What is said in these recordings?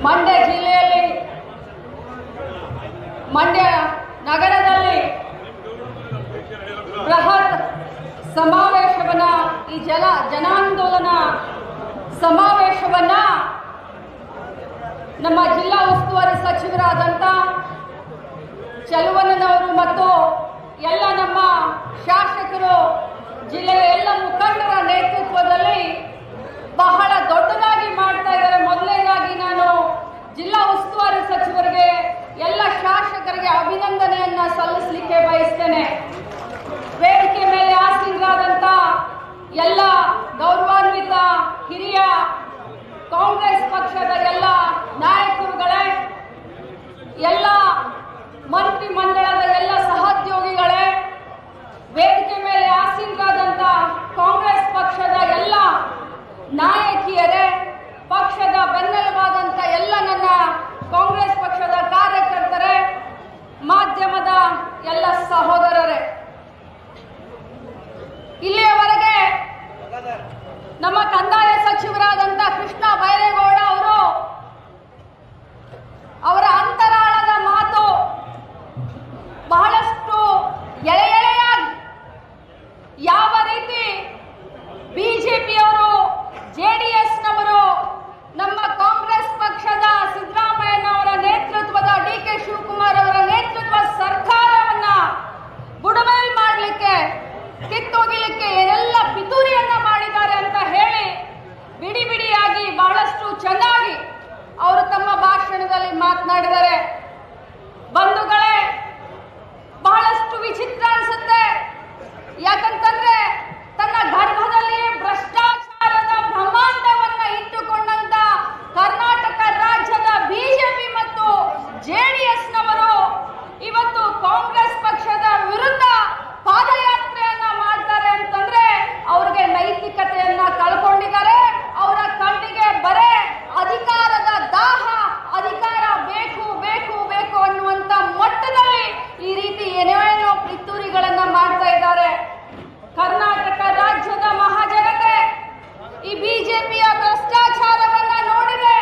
ಮಂಡ್ಯ ಜಿಲ್ಲೆಯಲ್ಲಿ ಮಂಡ್ಯ ನಗರದಲ್ಲಿ ಬೃಹತ್ ಸಮಾವೇಶವನ್ನ ಈ ಜನಾಂದೋಲನ ಸಮಾವೇಶವನ್ನ ನಮ್ಮ ಜಿಲ್ಲಾ ಉಸ್ತುವಾರಿ ಸಚಿವರಾದಂಥ ಚಲುವಣ್ಣನವರು ಮತ್ತು ಎಲ್ಲ ನಮ್ಮ ಶಾಸಕರು ಜಿಲ್ಲೆಯ ಎಲ್ಲ ಮುಖಂಡರ ನೇತೃತ್ವದಲ್ಲಿ ಬಹಳ ದೊಡ್ಡದಾಗಿ ಮಾಡ್ತಾ ಇದ್ದಾರೆ. ಮೊದಲನೇದಾಗಿ ನಾನು ಜಿಲ್ಲಾ ಉಸ್ತುವಾರಿ ಸಚಿವರಿಗೆ ಎಲ್ಲ ಶಾಸಕರಿಗೆ ಅಭಿನಂದನೆಯನ್ನ ಸಲ್ಲಿಸಲಿಕ್ಕೆ ಬಯಸ್ತೇನೆ. ವೇದಿಕೆ ಮೇಲೆ ಆಸೀನರಾದಂಥ ಎಲ್ಲ ಗೌರವಾನ್ವಿತ ಹಿರಿಯ ಕಾಂಗ್ರೆಸ್ ಪಕ್ಷದ ಎಲ್ಲ ನಾಯಕರುಗಳೇ, ಎಲ್ಲ ಮಂತ್ರಿ ಮಂಡಲದ ಎಲ್ಲ ಸಹೋದ್ಯೋಗಿಗಳೇ, ವೇದಿಕೆ ಮೇಲೆ ಆಸೀನರಾದಂಥ ಕಾಂಗ್ರೆಸ್ ಪಕ್ಷದ ಎಲ್ಲ ನಾಯಕಿಯರೇ, ಪಕ್ಷದ ಬೆನ್ನೆಲುಬಾದಂಥ ಎಲ್ಲ ನನ್ನ ಕಾಂಗ್ರೆಸ್ ಪಕ್ಷದ ಕಾರ್ಯಕರ್ತರೇ, ಮಾಧ್ಯಮದ ಎಲ್ಲ ಸಹೋದರರೇ, ಇಲ್ಲಿಯವರೆಗೆ ನಮ್ಮ ಕಂದಾಯ ಸಚಿವರಾದಂಥ ಕೃಷ್ಣ ಬೈರೇಗೌಡ ಅವರು ಅವರ ಅಂತರಾಳದ ಮಾತು ಬಹಳಷ್ಟು ಎಳೆಯಾಗಿ ಯಾವ ರೀತಿ ಬಿಜೆಪಿಯವರು ಜೆಡಿಎಸ್ನವರು ನಮ್ಮ ಕಾಂಗ್ರೆಸ್ ಪಕ್ಷದ ಸಿದ್ದರಾಮಯ್ಯನವರ ನೇತೃತ್ವದ ಡಿ.ಕೆ. ಶಿವಕುಮಾರ್ ಅವರ ನೇತೃತ್ವ ಸರ್ಕಾರವನ್ನ ಬುಡಮೇಲ್ ಮಾಡಲಿಕ್ಕೆ ಕಿತ್ತೊಗಿಲಿಕ್ಕೆ ಏನೆಲ್ಲ ಪಿತೂರಿಯನ್ನ ಮಾಡಿದ್ದಾರೆ ಅಂತ ಹೇಳಿ ಬಿಡಿ ಬಿಡಿಯಾಗಿ ಬಹಳಷ್ಟು ಚೆನ್ನಾಗಿ ಅವರು ತಮ್ಮ ಭಾಷಣದಲ್ಲಿ ಮಾತನಾಡಿದ್ದಾರೆ. ಬಂಧುಗಳೇ, ಬಹಳಷ್ಟು ವಿಚಿತ್ರ ಅನ್ಸುತ್ತೆ. ಯಾಕಂತಂದ್ರೆ ತನ್ನ ಗರ್ಭದಲ್ಲಿಯೇ ಭ್ರಷ್ಟಾಚಾರದ ಬ್ರಹ್ಮಾಂಡವನ್ನ ಇಟ್ಟುಕೊಂಡಂತ ಕರ್ನಾಟಕ ರಾಜ್ಯದ ಬಿಜೆಪಿ ಮತ್ತು ಜೆಡಿಎಸ್ನವರು ಇವತ್ತು ಕಾಂಗ್ರೆಸ್ ಪಕ್ಷದ ವಿರುದ್ಧ ಪಾದಯಾತ್ರೆಯನ್ನ ಮಾಡ್ತಾರೆ ಅಂತಂದ್ರೆ ಅವ್ರಿಗೆ ನೈತಿಕತೆಯನ್ನ ಕಳ್ಕೊಂಡಿದ್ದಾರೆ. ಅವರ ಕಣ್ಣಿಗೆ ಬರೇ ಅಧಿಕಾರದ ದಾಹ, ಅಧಿಕಾರ ಬೇಕು ಬೇಕು ಬೇಕು ಅನ್ನುವಂತ ಮಟ್ಟದಲ್ಲಿ ಈ ರೀತಿ ಏನೇನೋ ಪಿತೂರಿಗಳನ್ನ ಮಾಡ್ತಾ ಇದ್ದಾರೆ. ಕರ್ನಾಟಕ ರಾಜ್ಯದ ಮಹಾಜನತೆ ಈ ಬಿಜೆಪಿಯ ಭ್ರಷ್ಟಾಚಾರವನ್ನ ನೋಡಿದೆ.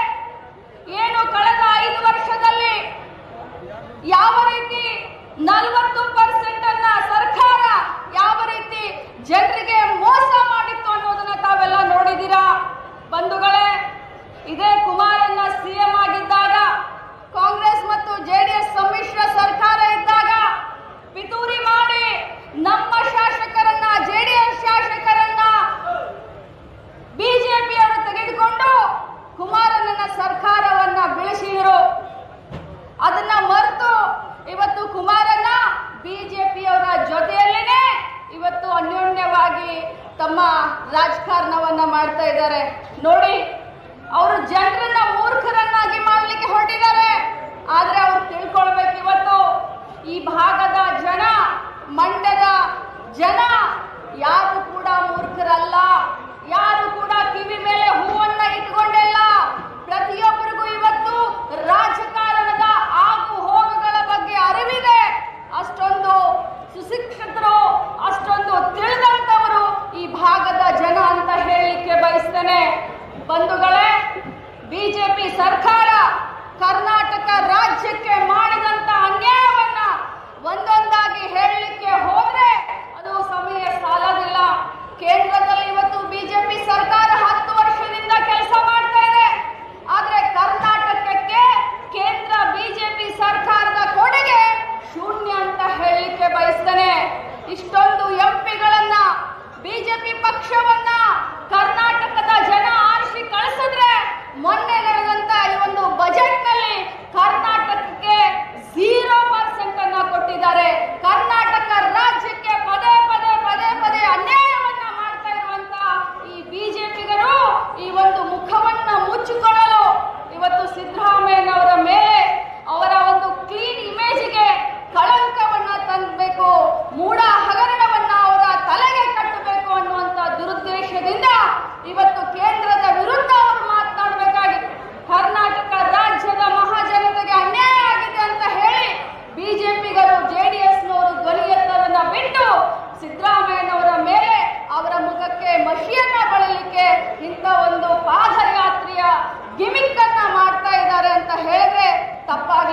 ಏನು ಕಳೆದ 5 ವರ್ಷದಲ್ಲಿ ಯಾವ ರೀತಿ 40% ಅನ್ನ ಸರ್ಕಾರ ಯಾವ ರೀತಿ ಜನರಿಗೆ ಮೋಸ ಮಾಡಿತ್ತು ಅನ್ನೋದನ್ನ ತಾವೆಲ್ಲ ನೋಡಿದ್ದೀರಾ. ಬಂಧುಗಳೇ, ಇದೇ ಕುಮಾರಣ್ಣ ಸಿಎಂ ಆಗಿದ್ದಾಗ, ಕಾಂಗ್ರೆಸ್ ಮತ್ತು ಜೆಡಿಎಸ್ ಸಮ್ಮಿಶ್ರ ಸರ್ಕಾರ ಇದ್ದಾಗ ಪಿತೂರಿ ಮಾಡಿ ನಮ್ಮ ಶಾಸಕರನ್ನ, ಜೆಡಿಎಸ್ ಶಾಸಕರನ್ನ ಬಿಜೆಪಿಯವರು ತೆಗೆದುಕೊಂಡು ಕುಮಾರಣ್ಣನ ಸರ್ಕಾರವನ್ನ ಬೀಳಿಸಿದರು. ಅದನ್ನ ಮರೆತು ಇವತ್ತು ಕುಮಾರಣ್ಣ ಬಿಜೆಪಿಯವರ ಜೊತೆಯಲ್ಲೇನೆ ಇವತ್ತು ಅನ್ಯೋನ್ಯವಾಗಿ ತಮ್ಮ ರಾಜಕಾರಣವನ್ನ ಮಾಡ್ತಾ ಇದ್ದಾರೆ. ನೋಡಿ, ಅವರು ಜನರನ್ನ ಮೂರ್ಖರನ್ನಾಗಿ ಮಾಡಲಿಕ್ಕೆ ಹೊರಟಿದ್ದಾರೆ. ಆದ್ರೆ ಅವ್ರು ತಿಳ್ಕೊಳ್ಬೇಕು, ಇವತ್ತು ಈ ಭಾಗದ ಜನ, ಮಂಡ್ಯದ ಜನ ಯಾರು ಕೂಡ ಮೂರ್ಖರಲ್ಲ, ಯಾರು ಕೂಡ ಕಿವಿ ಮೇಲೆ ಹೂವನ್ನ ಇಟ್ಕೊಂಡಿಲ್ಲ. ಪ್ರತಿಯೊಬ್ಬರಿಗೂ ಇವತ್ತು ರಾಜಕಾರಣದ ಆಗು ಹೋಗುಗಳ ಬಗ್ಗೆ ಅರಿವಿದೆ. ಅಷ್ಟೊಂದು ಸುಶಿಕ್ಷಿತರು, ಅಷ್ಟೊಂದು ತಿಳಿದಂತವರು ಈ ಭಾಗದ ಜನ ಅಂತ ಹೇಳಲಿಕ್ಕೆ ಬಯಸ್ತೇನೆ. ಬಂಧುಗಳೇ, ಬಿಜೆಪಿ ಸರ್ಕಾರ ಕರ್ನಾಟಕ ರಾಜ್ಯಕ್ಕೆ ಮಾಡಿದಂತ ಅನ್ಯಾಯವನ್ನ ಒಂದೊಂದಾಗಿ ಹೇಳಲಿಕ್ಕೆ ಹೋದ್ರೆ ಅದು ಸಮಯ ಸಾಲದಿಲ್ಲ. ಕೇಂದ್ರದಲ್ಲಿ ಇವತ್ತು ಬಿಜೆಪಿ ಸರ್ಕಾರ 10 ವರ್ಷದಿಂದ ಕೆಲಸ ಮಾಡ್ತಾ ಇದೆ. ಆದ್ರೆ ಕರ್ನಾಟಕಕ್ಕೆ ಕೇಂದ್ರ ಬಿಜೆಪಿ ಸರ್ಕಾರದ ಕೊಡುಗೆ ಶೂನ್ಯ ಅಂತ ಹೇಳಲಿಕ್ಕೆ ಬಯಸ್ತೇನೆ. ಇಷ್ಟೊಂದು ಎಂಪಿಗಳನ್ನ ಬಿಜೆಪಿ ಪಕ್ಷವನ್ನ ಕರ್ನಾಟಕದ ಜನ ಆರಿಸಿ ಕಳಿಸಿದ್ರೆ ಮೊನ್ನೆ ನಡೆದಂತ ಈ ಒಂದು ಬಜೆಟ್ ನಲ್ಲಿ ಕರ್ನಾಟಕಕ್ಕೆ 0% ಅನ್ನ ಕೊಟ್ಟಿದ್ದಾರೆ. ಕರ್ನಾಟಕ ರಾಜ್ಯಕ್ಕೆ ಪದೇ ಪದೇ ಅನ್ಯಾಯವನ್ನ ಮಾಡ್ತಾ ಇರುವಂತ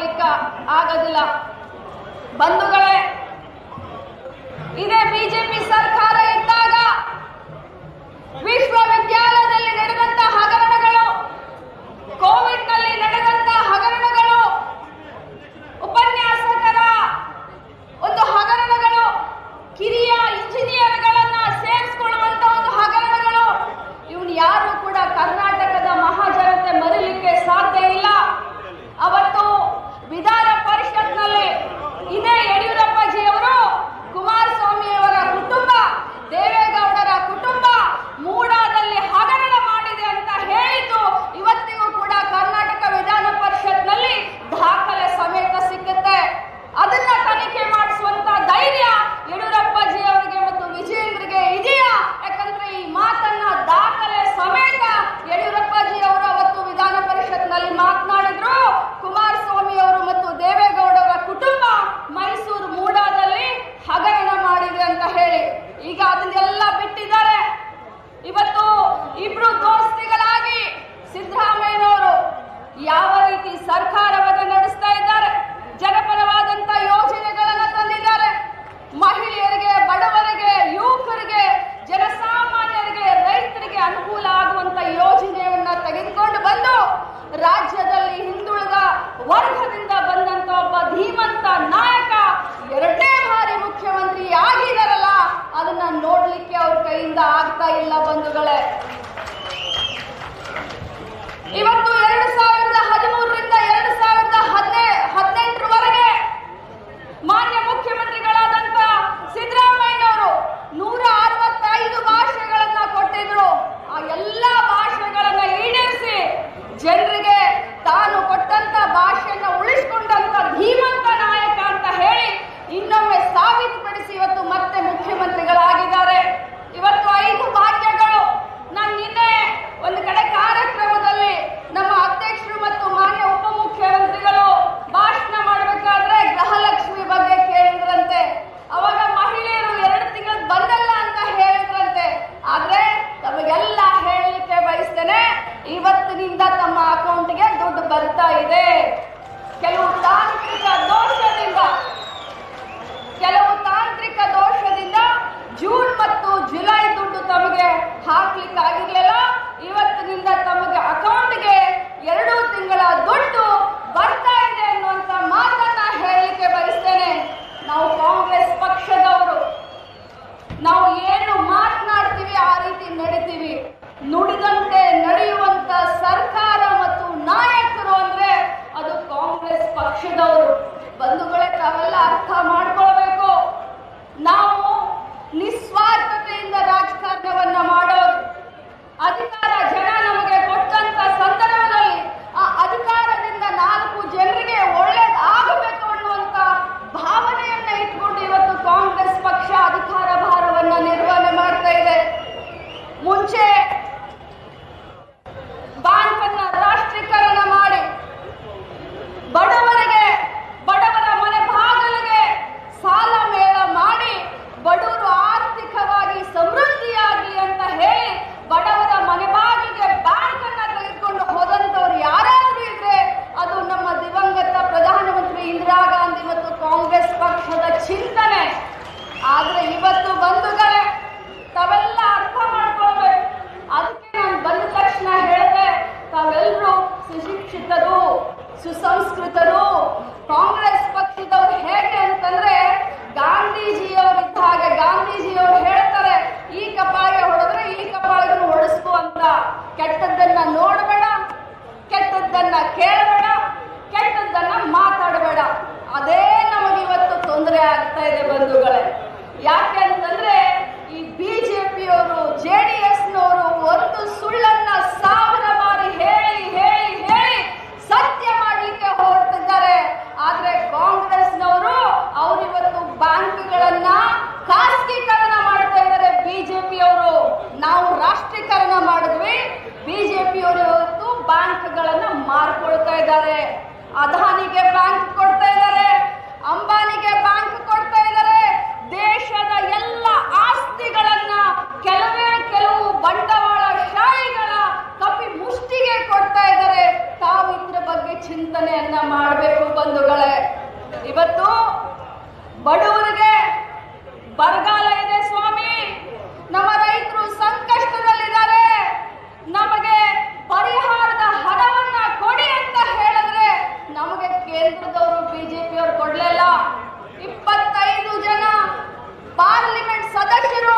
ಮಾಡ್ಲಿಕ್ಕೆ ಆಗೋದಿಲ್ಲ. ಬಂಧುಗಳೇ, ಇದೇ ಬಿಜೆಪಿ ಸರ್ಕಾರ ಇದ್ದಾಗ ವಿಶ್ವವಿದ್ಯಾಲಯದಲ್ಲಿ ನಡೆದಂತ ಹಗರಣಗಳು, ಕೋವಿಡ್ ನಲ್ಲಿ ನಡೆದಂತ ಹಗರಣಗಳು, ಉಪನ್ಯಾಸಕರ ಒಂದು ಹಗರಣಗಳು, ಕಿರಿಯ ಇಂಜಿನಿಯರ್ಗಳನ್ನ ಸೇರಿಸಿಕೊಳ್ಳುವಂತ ಒಂದು ಹಗರಣಗಳು, ಇವನು ಯಾರು ಕೂಡ ಕರ್ನಾಟಕದ ಮಹಾಜನತೆ ಮರೀಲಿಕ್ಕೆ ಸಾಧ್ಯ ಇಲ್ಲ. ಅವತ್ತು ವಿಧಾನ ಪರಿಷತ್ನಲ್ಲಿ ಇದೇ ಯಡಿಯೂರಪ್ಪಜಿಯವರು ಕುಮಾರಸ್ವಾಮಿಯವರ ಕುಟುಂಬ, ದೇವೇಗೌಡರ ಕುಟುಂಬ ಮೂಡಾದಲ್ಲಿ ಹಗರಣ ಮಾಡಿದೆ ಅಂತ ಹೇಳಿದ್ದು ಇವತ್ತಿಗೂ ಕೂಡ ಕರ್ನಾಟಕ ವಿಧಾನ ಪರಿಷತ್ನಲ್ಲಿ ದಾಖಲೆ ಸಮೇತ ಸಿಕ್ಕುತ್ತೆ. ಅದನ್ನ ತನಿಖೆ ಮಾಡಿಸುವಂತ ಧೈರ್ಯ ಯಡಿಯೂರಪ್ಪಜಿ ಅವರಿಗೆ ಮತ್ತು ವಿಜಯೇಂದ್ರಿಗೆ ಇದೆಯಾ? ಯಾಕಂದ್ರೆ ಈ ಮಾತನ್ನ ದಾಖಲೆ ಸಮೇತ ಯಡಿಯೂರಪ್ಪಜಿ ಅವರು ಅವತ್ತು ವಿಧಾನ ಪರಿಷತ್ನಲ್ಲಿ ಮಾತನಾಡಿದ್ರು. ಕುಮಾರಸ್ವಾಮಿ ಅವರು ಮತ್ತು ದೇವೇಗೌಡರ ಕುಟುಂಬ ಮೈಸೂರು ಮೂಡಾದಲ್ಲಿ ಹಗರಣ ಮಾಡಿದೆ ಅಂತ ಹೇಳಿ. ಈಗ ಅದನ್ನೆಲ್ಲ ಬಿಟ್ಟಿದ್ದಾರೆ. ಇವತ್ತು ಇಬ್ರು ದೋಸ್ತಿಗಳಾಗಿ ಸಿದ್ದರಾಮಯ್ಯನವರು ಯಾವ ರೀತಿ ಸರ್ಕಾರವನ್ನು ನಡೆಸ್ತಾ ಇದ್ದಾರೆ, ಜನಪರವಾದಂತ ಯೋಜನೆಗಳನ್ನ ತಂದಿದ್ದಾರೆ. ಮಹಿಳೆಯರಿಗೆ, ಬಡವರಿಗೆ, ಯುವಕರಿಗೆ, ಜನಸಾಮಾನ್ಯರಿಗೆ, ರೈತರಿಗೆ ಅನುಕೂಲ ಆಗುವಂತ ಯೋಜನೆಯನ್ನ ತೆಗೆದುಕೊಂಡು ಬಂದು ರಾಜ್ಯದಲ್ಲಿ ಹಿಂದುಳಿದ ವರ್ಗದಿಂದ ಬಂದಂತ ಒಬ್ಬ ಧೀಮಂತ ನಾಯಕ ಎರಡನೇ ಬಾರಿ ಮುಖ್ಯಮಂತ್ರಿ ಆಗಿದಾರಲ್ಲ, ಅದನ್ನ ನೋಡ್ಲಿಕ್ಕೆ ಅವ್ರ ಕೈಯಿಂದ ಆಗ್ತಾ ಇಲ್ಲ ಬಂಧುಗಳೇ. ಇವತ್ತು 2013ರಿಂದ 2018ರವರೆಗೆ ಮಾನ್ಯ ಮುಖ್ಯಮಂತ್ರಿಗಳಾದಂತ ಸಿದ್ದರಾಮಯ್ಯನವರು 165 ಭಾಷೆಗಳನ್ನ ಕೊಟ್ಟಿದ್ರು. ಆ ಎಲ್ಲಾ ಭಾಷೆಗಳನ್ನ ಈಡೇರಿಸಿ ಜನರಿಗೆ ತಾನು ಕೊಟ್ಟಂತ ಭಾಷೆಯನ್ನ ಉಳಿಸಿಕೊಂಡಂತ ಧೀಮಂತ ನಾಯಕ ಅಂತ ಹೇಳಿ ಇನ್ನೊಮ್ಮೆ ಸಾಬೀತುಪಡಿಸಿ ಇವತ್ತು ಮತ್ತೆ ಮುಖ್ಯಮಂತ್ರಿಗಳಾಗಿದ್ದಾರೆ. ಇವತ್ತು 5 ಭಾಗ್ಯಗಳು. ನಾನು ನಿನ್ನೆ ಒಂದು ಕಡೆ ಕಾರ್ಯಕ್ರಮದಲ್ಲಿ ನಮ್ಮ ಅಧ್ಯಕ್ಷರು ಮತ್ತು ಮಾನ್ಯ ಉಪಮುಖ್ಯಮಂತ್ರಿಗಳು ಭಾಷಣ ಮಾಡಬೇಕಾದ್ರೆ ಗೃಹಲಕ್ಷ್ಮಿ ಬಗ್ಗೆ ಕೇಳಿದ್ರಂತೆ. ಅವಾಗ ಮಹಿಳೆಯರು 2 ತಿಂಗಳು ಬಂದಲ್ಲ ಅಂತ ಹೇಳಿದ್ರಂತೆ. ಆದ್ರೆ ತಮಗೆಲ್ಲ ಹೇಳಲಿಕ್ಕೆ ಬಯಸ್ತೇನೆ, ಇವತ್ತಿನಿಂದ ತಮ್ಮ ಅಕೌಂಟ್ಗೆ ದುಡ್ಡು ಬರ್ತಾ ಇದೆ. ಕೆಲವು ತಾಂತ್ರಿಕ ದೋಷದಿಂದ ಜೂನ್ ಮತ್ತು ಜುಲೈ ದುಡ್ಡು ತಮಗೆ ಹಾಕ್ಲಿಕ್ಕೆ ಆಗಿರ್ಲಿಲ್ಲ. ಇವತ್ತಿನಿಂದ ತಮಗೆ ಅಕೌಂಟ್ಗೆ 2 ತಿಂಗಳ ದುಡ್ಡು ಬರ್ತಾ ಇದೆ ಅನ್ನುವಂತ ಮಾತನ್ನ ಹೇಳಲಿಕ್ಕೆ ಬಯಸ್ತೇನೆ. ನಾವು ಕಾಂಗ್ರೆಸ್ ಪಕ್ಷದವರು, ನಾವು ಏನು ಮಾತನಾಡ್ತೀವಿ ಆ ರೀತಿ ನಡೀತೀವಿ. ನುಡಿದಂತೆ ನಡೆಯುವಂತ ಸರ್ಕಾರ ಮತ್ತು ನಾಯಕರು ಅಂದ್ರೆ ಅದು ಕಾಂಗ್ರೆಸ್ ಪಕ್ಷದವರು. ಬಂಧುಗಳೇ, ತಾವೆಲ್ಲ ಅರ್ಥ ಮಾಡ್ಕೊಳ್ಬೇಕು. ನಾವು ನಿಸ್ವಾರ್ಥತೆಯಿಂದ ರಾಜಕಾರಣವನ್ನ ಮಾಡೋರು. ಅಧಿಕಾರ ಜನ ನಮಗೆ ಕೊಟ್ಟಂತ ಸಂದರ್ಭದಲ್ಲಿ ಆ ಅಧಿಕಾರದಿಂದ 4 ಜನರಿಗೆ ಒಳ್ಳೇದಾಗಬೇಕು ಅನ್ನುವಂತ ಭಾವನೆಯನ್ನ ಇಟ್ಕೊಂಡು ಇವತ್ತು ಕಾಂಗ್ರೆಸ್ ಪಕ್ಷ ಅಧಿಕಾರ ಭಾರವನ್ನ ನಿರ್ವಹಣೆ ಮಾಡ್ತಾ ಇದೆ. ಮುಂಚೆ ಬ್ಯಾಂಕ್ ಅನ್ನ ರಾಷ್ಟ್ರೀಕರಣ ಮಾಡಿ ಬಡವರ ಮನೆ ಬಾಗಿಲಿಗೆ ಸಾಲ ಮೇಳ ಮಾಡಿ ಬಡವರು ಆರ್ಥಿಕವಾಗಿ ಸಮೃದ್ಧಿಯಾಗಲಿ ಅಂತ ಹೇಳಿ ಬಡವರ ಮನೆ ಬಾಗಿಲಿಗೆ ಬ್ಯಾಂಕ್ ಅನ್ನ ತೆಗೆದುಕೊಂಡು ಹೋದಂತವ್ರು ಯಾರಾದ್ರೂ ಇದ್ರೆ ಅದು ನಮ್ಮ ದಿವಂಗತ ಪ್ರಧಾನಮಂತ್ರಿ ಇಂದಿರಾ ಗಾಂಧಿ ಮತ್ತು ಕಾಂಗ್ರೆಸ್ ಪಕ್ಷದ ಚಿಂತನೆ. ಆದ್ರೆ ಇವತ್ತು ಬಂಧುಗಳೇ, ತಾವೆಲ್ಲ ಅರ್ಥ ಮಾಡ್ಕೊಳ್ಬೇಕು. ಅದಕ್ಕೆ ನಾನು ಬಂದ ತಕ್ಷಣ ಹೇಳಿದೆ, ತಾವೆಲ್ಲರೂ ಸುಶಿಕ್ಷಿತರು, ಸುಸಂಸ್ಕೃತರು. ಕಾಂಗ್ರೆಸ್ ಪಕ್ಷದವ್ರು ಹೇಗೆ ಅಂತಂದ್ರೆ ಗಾಂಧೀಜಿಯವರಿದ್ದ ಹಾಗೆ. ಗಾಂಧೀಜಿಯವರು ಹೇಳ್ತಾರೆ, ಈ ಕಪಾಳಿಗೆ ಹೊಡೆದ್ರೆ ಈ ಕಪಾಳಿಗೂ ಹೊಡೆಸ್ಕೊ ಅಂತ. ಕೆಟ್ಟದ್ದನ್ನ ನೋಡಬೇಡ, ಕೆಟ್ಟದ್ದನ್ನ ಕೇಳಬೇಡ, ಕೆಟ್ಟದ್ದನ್ನ ಮಾತಾಡಬೇಡ. ಅದೇ ನಮಗೆ ಇವತ್ತು ತೊಂದರೆ ಆಗ್ತಾ ಇದೆ ಬಂಧುಗಳೇ. ಯಾಕೆ ಅಂತಂದ್ರೆ ಈ ಬಿಜೆಪಿಯವರು, JDSನವರು ಒಂದು ಸುಳ್ಳನ್ನ 1000 ಬಾರಿ ಹೇಳಿ ಹೇಳಿ ಹೇಳಿ ಸತ್ಯ ಮಾಡಲಿಕ್ಕೆ ಹೊರಟಿದ್ದಾರೆ. ಆದ್ರೆ ಕಾಂಗ್ರೆಸ್ನವರು ಅವರಿವತ್ತು ಬ್ಯಾಂಕ್ಗಳನ್ನ ಖಾಸಗೀಕರಣ ಮಾಡ್ತಾ ಇದ್ದಾರೆ. ಬಿಜೆಪಿಯವರು ನಾವು ರಾಷ್ಟ್ರೀಕರಣ ಮಾಡಿದ್ವಿ, ಬಿಜೆಪಿಯವರು ಇವತ್ತು ಬ್ಯಾಂಕ್ಗಳನ್ನ ಮಾರ್ಕೊಳ್ತಾ ಇದ್ದಾರೆ. ಅದಾನಿಗೆ ಬ್ಯಾಂಕ್ ಕೊಡ್ತಾ ಇದ್ದಾರೆ, ಅಂಬಾನಿಗೆ ಬ್ಯಾಂಕ್ ಕೊಡ್ತಾ ಇದ್ದಾರೆ. ದೇಶದ ಎಲ್ಲ ಆಸ್ತಿಗಳನ್ನ ಕೆಲವು ಬಂಡವಾಳ ಶಾಹಿಗಳ ಕಪಿ ಮುಷ್ಟಿಗೆ ಕೊಡ್ತಾ ಇದ್ದಾರೆ. ತಾವು ಇದ್ರ ಬಗ್ಗೆ ಚಿಂತನೆಯನ್ನ ಮಾಡಬೇಕು ಬಂಧುಗಳೇ. ಇವತ್ತು ಬಡವರಿಗೆ ಬರಗಾಲ ಇದೆ ಸ್ವಾಮಿ, ನಮ್ಮ ರೈತರು ಸಂಕಷ್ಟದಲ್ಲಿದ್ದಾರೆ, ನಮಗೆ ಪರಿಹಾರದ ಹಣವನ್ನ ಕೊಡಿ ಅಂತ ಹೇಳಿದ್ರೆ ನಮಗೆ ಕೇಂದ್ರದವರು ಬಿಜೆಪಿಯವರು ಕೊಡ್ಲಿಲ್ಲ. 25 ಜನ ಪಾರ್ಲಿಮೆಂಟ್ ಸದಸ್ಯರು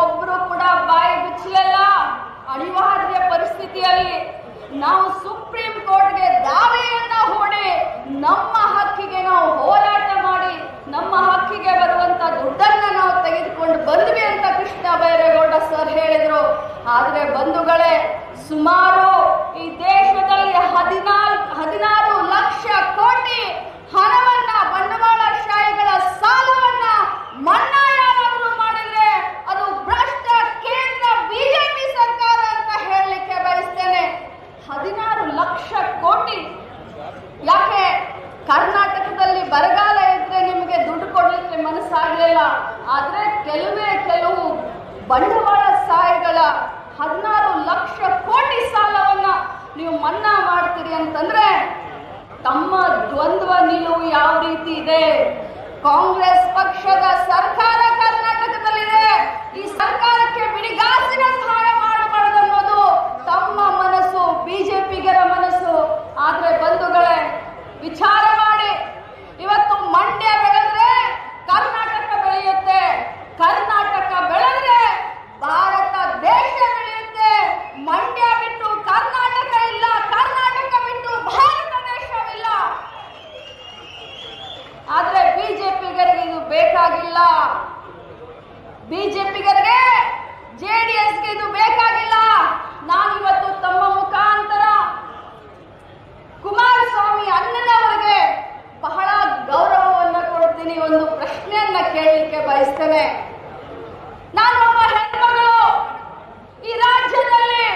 ಒಬ್ರು ಕೂಡ ಬಾಯಿ ಬಿಚ್ಚಲಿಲ್ಲ. ಅನಿವಾರ್ಯ ಪರಿಸ್ಥಿತಿಯಲ್ಲಿ ನಾವು ಸುಪ್ರೀಂ ಕೋರ್ಟ್ಗೆ ದಾವೆಯನ್ನ ಹೂಡಿ ನಮ್ಮ ಹಕ್ಕಿಗೆ ನಾವು ಹೋರಾಟ ಮಾಡಿ ನಮ್ಮ ಹಕ್ಕಿಗೆ ಬರುವಂತ ದುಡ್ಡನ್ನ ನಾವು ತೆಗೆದುಕೊಂಡು ಬಂದ್ವಿ ಅಂತ ಕೃಷ್ಣ ಬೈರೇಗೌಡ ಸರ್ ಹೇಳಿದ್ರು. ಆದ್ರೆ ಬಂಧುಗಳೇ, ಸುಮಾರು ಈ ದೇಶದಲ್ಲಿ 16 ಲಕ್ಷ ಕೋಟಿ ಹಣವನ್ನ, ಬಂಡವಾಳಶಾಹಿಗಳ ಸಾಲವನ್ನ ಮನ್ನಾ ಯಾರಾದ್ರೂ ಮಾಡಿದ್ರೆ ಅದು ಭ್ರಷ್ಟ ಕೇಂದ್ರ ಬಿಜೆಪಿ ಸರ್ಕಾರ ಅಂತ ಹೇಳಲಿಕ್ಕೆ ಬಯಸ್ತೇನೆ. 16 ಲಕ್ಷ ಕೋಟಿ. ಯಾಕೆ ಕರ್ನಾಟಕದಲ್ಲಿ ಬರಗಾಲ ಇದ್ರೆ ನಿಮಗೆ ದುಡ್ಡು ಕೊಡ್ಲಿಕ್ಕೆ ಮನಸ್ಸಾಗಲಿಲ್ಲ, ಆದ್ರೆ ಕೆಲವು ಬಂಡವಾಳಶಾಹಿಗಳ 16 ಲಕ್ಷ ಕೋಟಿ ಸಾಲವನ್ನ ನೀವು ಮನ್ನಾ ಮಾಡ್ತೀರಿ ಅಂತಂದ್ರೆ ತಮ್ಮ ದ್ವಂದ್ವ ನಿಲುವು ಯಾವ ರೀತಿ ಇದೆ? ಕಾಂಗ್ರೆಸ್ ಪಕ್ಷದ ಸರ್ಕಾರ ಕರ್ನಾಟಕದಲ್ಲಿದೆ, ಈ ಸರ್ಕಾರಕ್ಕೆ ಬಿಡಿಗಾಸಿನ ಸಹಾಯ ಮಾಡಬಾರದು ಅನ್ನೋದು ತಮ್ಮ ಮನಸ್ಸು, ಬಿಜೆಪಿಗರ ಮನಸ್ಸು. ಆದ್ರೆ ಬಂಧುಗಳೇ, ವಿಚಾರ ಮಾಡಿ, ಇವತ್ತು ಮಂಡ್ಯ ಬೆಳೆದ್ರೆ ಕರ್ನಾಟಕ ಬೆಳೆಯುತ್ತೆ, ಕರ್ನಾಟಕ ಬೆಳೆದ್ರೆ ಭಾರತ ದೇಶ ಬೆಳೆಯುತ್ತೆ. ಮಂಡ್ಯ ಬಿಟ್ಟು ಕರ್ನಾಟಕ ಇಲ್ಲ, ಕರ್ನಾಟಕ ಬಿಟ್ಟು ಭಾರತ ದೇಶವಿಲ್ಲ. ಆದ್ರೆ ಬಿಜೆಪಿಗರಿಗೆ ಇದು ಬೇಕಾಗಿಲ್ಲ, ಬಿಜೆಪಿಗರಿಗೆ ಜೆಡಿಎಸ್ಗೆ ಇದು ಬೇಕಾಗಿಲ್ಲ. ನಾನಿವತ್ತು ತಮ್ಮ ಮುಖಾಂತರ ಕುಮಾರಸ್ವಾಮಿ ಅಣ್ಣನವರಿಗೆ ಬಹಳ ಗೌರವವನ್ನ ಕೊಡ್ತೀನಿ, ಒಂದು ಪ್ರಶ್ನೆಯನ್ನ ಕೇಳಲಿಕ್ಕೆ ಬಯಸ್ತೇನೆ. ನಾನು ಒಬ್ಬ ಹೆಣ್ಮಗಳು, ಈ ರಾಜ್ಯದಲ್ಲಿ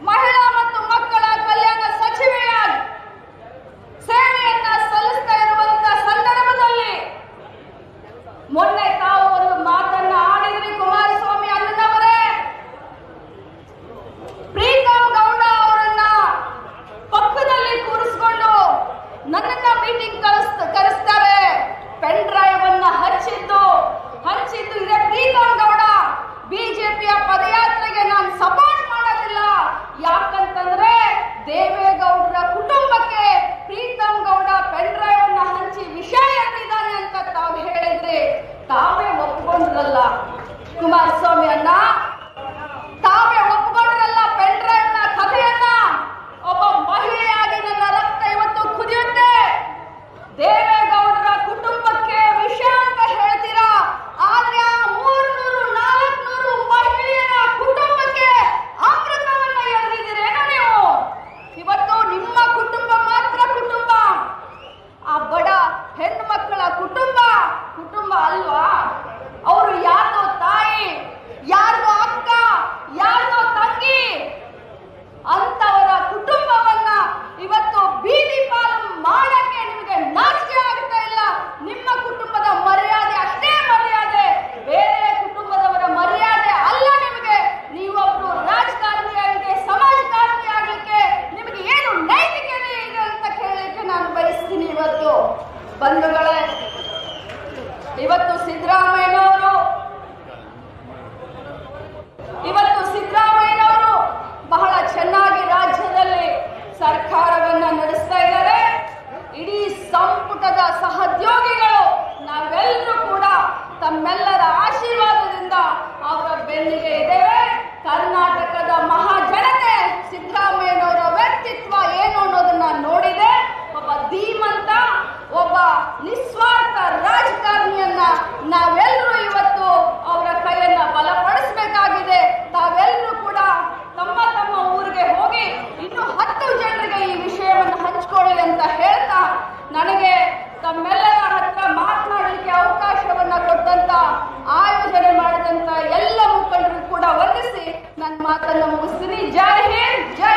ಮಹಿಳಾ ಮತ್ತು ಮಕ್ಕಳ ಕಲ್ಯಾಣ ಸಚಿವೆಯಾಗಿ ಸೇವೆಯನ್ನ ಸಲ್ಲಿಸ್ತಾ ಇರುವಂತ ಸಂದರ್ಭದಲ್ಲಿ ಮೊನ್ನೆ ತಾವು ಒಂದು ಮಾತನ್ನ ಆಡಿದ್ರಿ ಕುಮಾರಸ್ವಾಮಿ ಅಣ್ಣನವರೇ. ಪ್ರೀತಂ ಗೌಡ ಅವರನ್ನ ಪಕ್ಕದಲ್ಲಿ ಕೂರಿಸ್ಕೊಂಡು ನನ್ನನ್ನ ಮೀಟಿಂಗ್ ಕರೆಸ್ತಾರೆ. ಪೆನ್ ಡ್ರೈವ್ ಅನ್ನ ಹಂಚಿದ್ದು ಇದೆ ಪ್ರೀತಂ ಗೌಡ. ಬಿಜೆಪಿಯ ಪದಯಾತ್ರೆಗೆ ನಾನು ಸಪೋರ್ಟ್ ಮಾಡೋದಿಲ್ಲ, ಯಾಕಂತಂದ್ರೆ ದೇವೇಗೌಡರ ಕುಟುಂಬಕ್ಕೆ ಪ್ರೀತಂ ಗೌಡ ಪೆನ್ ಡ್ರೈವ್ ಅನ್ನ ಹಂಚಿ ವಿಷಯ ಎತ್ತಿದ್ದಾನೆ ಅಂತ ತಾವು ಹೇಳಿದ್ರಿ. ತಾವೇ ಒಪ್ಕೊಂಡ್ರಲ್ಲ ಕುಮಾರಸ್ವಾಮಿ ಅಣ್ಣ, ತಾವೇ ಒಪ್ಕೊಂಡ್ರಲ್ಲ ಪೆನ್ ಡ್ರೈವ್ ನ ಕಥೆಯನ್ನ. ಒಬ್ಬ ಮಹಿಳೆಯಾಗಿ ನನ್ನ ರಕ್ತ ಇವತ್ತು ಕುದಿಯುತ್ತೆ. ದೇವೇಗೌಡರ ಕುಟುಂಬಕ್ಕೆ ವಿಷ ಅಂತ ಹೇಳ್ತೀರಾ, ಆದ್ರೆ ಆ 300-400 ಮಹಿಳೆಯರ ಕುಟುಂಬಕ್ಕೆ ಅಮೃತವನ್ನ ಎಳೆದಿದ್ದೀರೇನೋ ನೀವು. ಇವತ್ತು ನಿಮ್ಮ ಕುಟುಂಬ ಮಾತ್ರ ಕುಟುಂಬ, ಆ ಬಡ ಹೆಣ್ಣು ಮಕ್ಕಳ ಕುಟುಂಬ ಅಲ್ವಾ? ಅವರು ಯಾರ್ದೋ ತಾಯಿ, ಯಾರ್ದೋ ಅಕ್ಕ, ಯಾರ್ದೋ ತಂಗಿ, ಅಂತವರ ಕುಟುಂಬವನ್ನ ಇವತ್ತು ಬೀದಿ ಪಾಲು ಮಾಡಕ್ಕೆ ನಿಮಗೆ ನಾಚಿಕೆ ಆಗ್ತಾ ಇಲ್ಲ. ನಿಮ್ಮ ಕುಟುಂಬದ ಮರ್ಯಾದೆ ಅಷ್ಟೇ ಮರ್ಯಾದೆ, ಬೇರೆ ಕುಟುಂಬದವರ ಮರ್ಯಾದೆ ಅಲ್ಲ ನಿಮಗೆ. ನೀವೊಬ್ರು ರಾಜಕಾರಣಿಯಾಗಿ ಸಮಾಜಕಾರಣಿ ಆಗ್ಲಿಕ್ಕೆ ನಿಮಗೆ ಏನು ನೈತಿಕತೆ ಇದೆ ಅಂತ ಕೇಳಲಿಕ್ಕೆ ನಾನು ಬಯಸ್ತೀನಿ. ಇವತ್ತು ಬಂಧುಗಳೇ, ಇವತ್ತು ಸಿದ್ದರಾಮಯ್ಯನವರು ಬಹಳ ಚೆನ್ನಾಗಿ ರಾಜ್ಯದಲ್ಲಿ ಸರ್ಕಾರವನ್ನ ನಡೆಸ್ತಾ ಇದ್ದಾರೆ. ಇಡೀ ಸಂಪುಟದ ಸಹೋದ್ಯೋಗಿಗಳು ನಾವೆಲ್ಲರೂ ಕೂಡ ತಮ್ಮೆಲ್ಲರ ಆಶೀರ್ವಾದದಿಂದ ಅವರ ಬೆನ್ನಿಗೆ ಇದ್ದೇವೆ. ಕರ್ನಾಟಕದ ಮಹಾಜನತೆ ಸಿದ್ದರಾಮಯ್ಯನವರ ವ್ಯಕ್ತಿತ್ವ ಏನು ಅನ್ನೋದನ್ನ ನೋಡಿದೆ. ಒಬ್ಬ ಧೀಮಂತ, ಒಬ್ಬ ನಿಸ್ವಾರ್ಥ ರಾಜಕಾರಣಿಯನ್ನ ನಾವೆಲ್ಲರೂ ಇವತ್ತು ಅವರ ಕೈಯನ್ನ ಬಲಪಡಿಸಬೇಕಾಗಿದೆ. ತಾವೆಲ್ಲರೂ ಕೂಡ ತಮ್ಮ ತಮ್ಮ ಊರಿಗೆ ಹೋಗಿ ಇನ್ನು 10 ಜನರಿಗೆ ಈ ವಿಷಯವನ್ನು ಹಂಚಿಕೊಳ್ಳಿ ಅಂತ ಹೇಳ್ತಾ, ನನಗೆ ತಮ್ಮೆಲ್ಲರ ಹತ್ರ ಮಾತನಾಡಲಿಕ್ಕೆ ಅವಕಾಶವನ್ನ ಕೊಟ್ಟಂತ, ಆಯೋಜನೆ ಮಾಡಿದಂತ ಎಲ್ಲ ಮುಖಂಡರು ಕೂಡ ವಂದಿಸಿ ನನ್ನ ಮಾತನ್ನ ಮುಗಿಸ್ತೀನಿ. ಜೈ ಹಿಂದ್, ಜೈ